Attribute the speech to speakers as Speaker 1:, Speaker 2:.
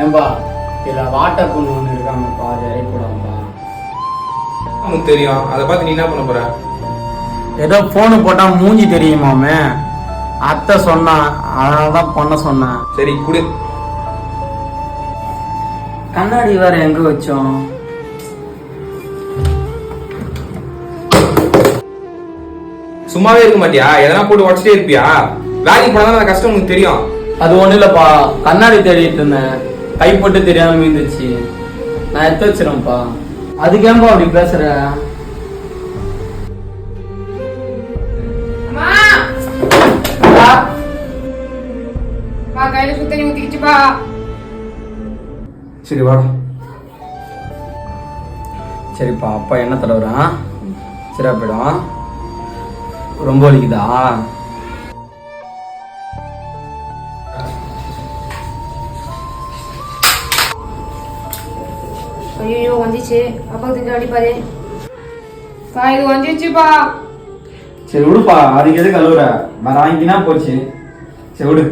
Speaker 1: ஏன்பா இதில் வாட்டர் பொண்ணு ஒன்று இருக்காங்கப்பா, அது இறக்கூடாதுப்பா.
Speaker 2: உனக்கு தெரியும், அதை பார்த்து நீ என்ன பண்ண போற?
Speaker 1: ஏதோ ஃபோனு போட்டால் மூஞ்சி தெரியுமாமே, அத்தை சொன்னான், அதனால தான் பண்ண சொன்னேன்.
Speaker 2: சரி குடு.
Speaker 1: கண்ணாடி வேற எங்க வச்சோம்?
Speaker 2: சும்மாவே இருக்க மாட்டியா? எதனா போட்டு உடச்சிட்டே இருப்பியா? வேலைக்கு போனா தான் கஷ்டம் உனக்கு தெரியும்.
Speaker 1: அது ஒன்றும் இல்லைப்பா, கண்ணாடி தேடிட்டு இருந்தேன், கைப்பட்டு தெரியாம மீந்துச்சு, நான் எடுத்து வச்சிருவேன்ப்பா. அதுக்கேம்பா அப்படி பேசுற?
Speaker 3: கையில சுத்தனி ஊத்திக்கிச்சுப்பா.
Speaker 2: சரி வா.
Speaker 1: சரிப்பா, அப்பா என்ன தடவுறான்? சரியா போயிடும். ரொம்ப வலிக்குதா?
Speaker 3: ஐயோ வந்துச்சு, அப்பா திங்க அடிப்பாரு. இது வந்துச்சுப்பா.
Speaker 1: சரி விடுப்பா, அதுக்கு எது கழுவுற? வேற வாங்கினா போச்சு. சரி விடு.